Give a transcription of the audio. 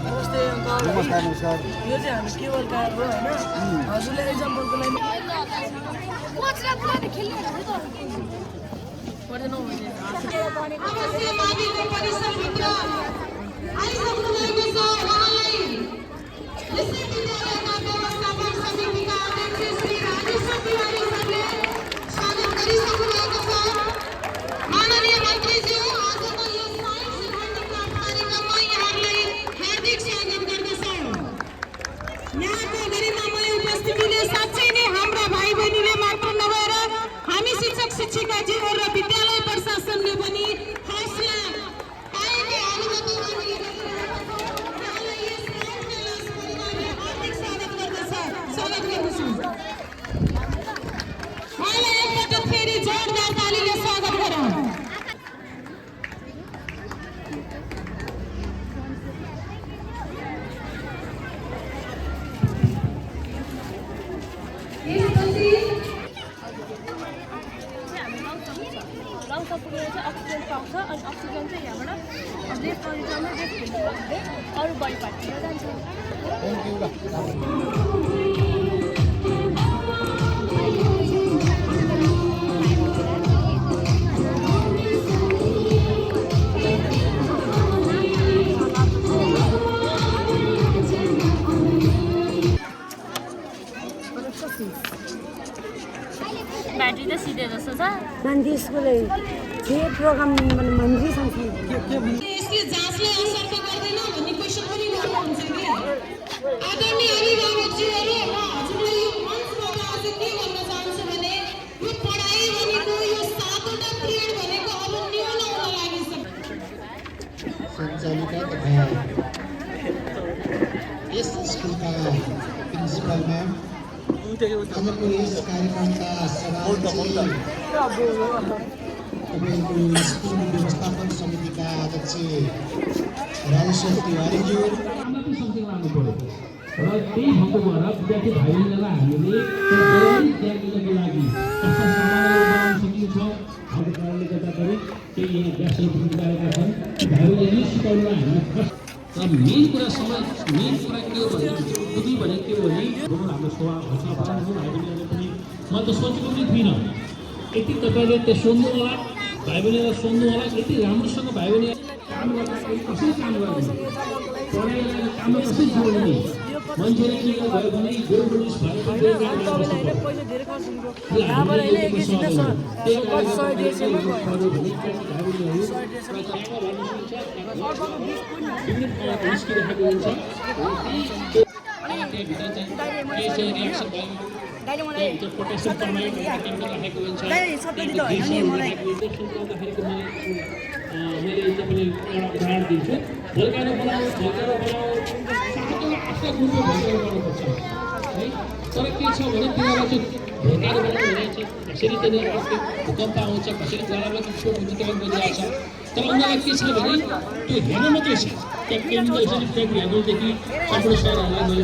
नमस्ते अङ्कल। नमस्कार नमस्कार। यो चाहिँ हाम्रो केवल कार हो होइन। हजुरले एक्जाम्पलको लागि शिक्षिकाजीहरू र विद्यालय प्रशासनले पनि हौसला पाएकै अनुमति हार्दिक स्वागत गर्दछु। उहाँलाई एकपटक फेरि जोरदार तालीले स्वागत गरौँ। लङ्का पुगेर चाहिँ अक्सिजन पाउँछ अनि अक्सिजन चाहिँ यहाँबाट लेफ्ट करिडरमा लेफ्ट हुँदै अरू बडी पार्टतिर जान्छ। ब्याट्री त सिधै जस्तो छ मान्छे स्कुलले जे प्रोग्राम मन्त्री सँगसँगै यसले जाँचलाई असर त गर्दैन भन्ने क्वेसन पनि गर्नुहुन्छ कि आदरणीय अभिभावकज्यूहरू म हजुरलाई यो मञ्चबाट आज के भन्न चाहन्छु भने यो पढाइ भनेको यो 7वटा पिरियड भनेको अब न्यून हुन लागिसक्यो। सञ्चालिका तथा यस स्कुलका प्रिन्सिपल म्याम, आजको यस कार्यक्रमका सभापति, तपाईँको स्कुल व्यवस्थापन समितिका अध्यक्ष राजेश्वर तिवारीज्यू, र त्यही भएको भएर विद्यार्थी भाइ बहिनीलाई हामीले विद्यार्थीको लागि कस्ता समाधान बनाउन सकिन्छ भएको कारणले गर्दाखेरि केही यहाँ व्यावसायिक भूमिकाएका छन्। भाइ बहिनीले सिकाउनुलाई हामीले र मेन कुरा के हो भने बुद्धि भने के हो भने हाम्रो सभा घोषणा पठाउनु भाइ बहिनीहरूले पनि म त सोचेको पनि थिइनँ यति तपाईँले त्यो सोध्नु होला, भाइ बहिनीलाई सोध्नु होला, यति राम्रोसँग भाइ बहिनी काम गर्दाखेरि कसरी काम गर्नु, पढाइलाई काममा कसरी जोड्ने, मान्छेले के भयो भने गोलपुलिस पहिले धेरै खर्च हुन्थ्यो। यहाँबाट होइन एकैछिन कति 100 150 दाइले मलाई मैले तपाईँले एउटा उदाहरण दिन्छु। भोल्कानो बनाऊ आफ्नो गुणको भोल्कानो गर्नुपर्छ है। तर के छ भने तिनीहरूलाई चाहिँ भोल्कानो बनाउनु भने चाहिँ कसरी तिनीहरू भूकम्प आउँछ, कसरी गरालाई विस्फोट हुन्छ त्यसलाई बुझिरहेको छ। तर उनीहरूलाई के छ भने त्यो हेर्नु मात्रै छ। त्यहाँ केमिकल हेर्नुदेखि कम्प्युटर सरहरूलाई मैले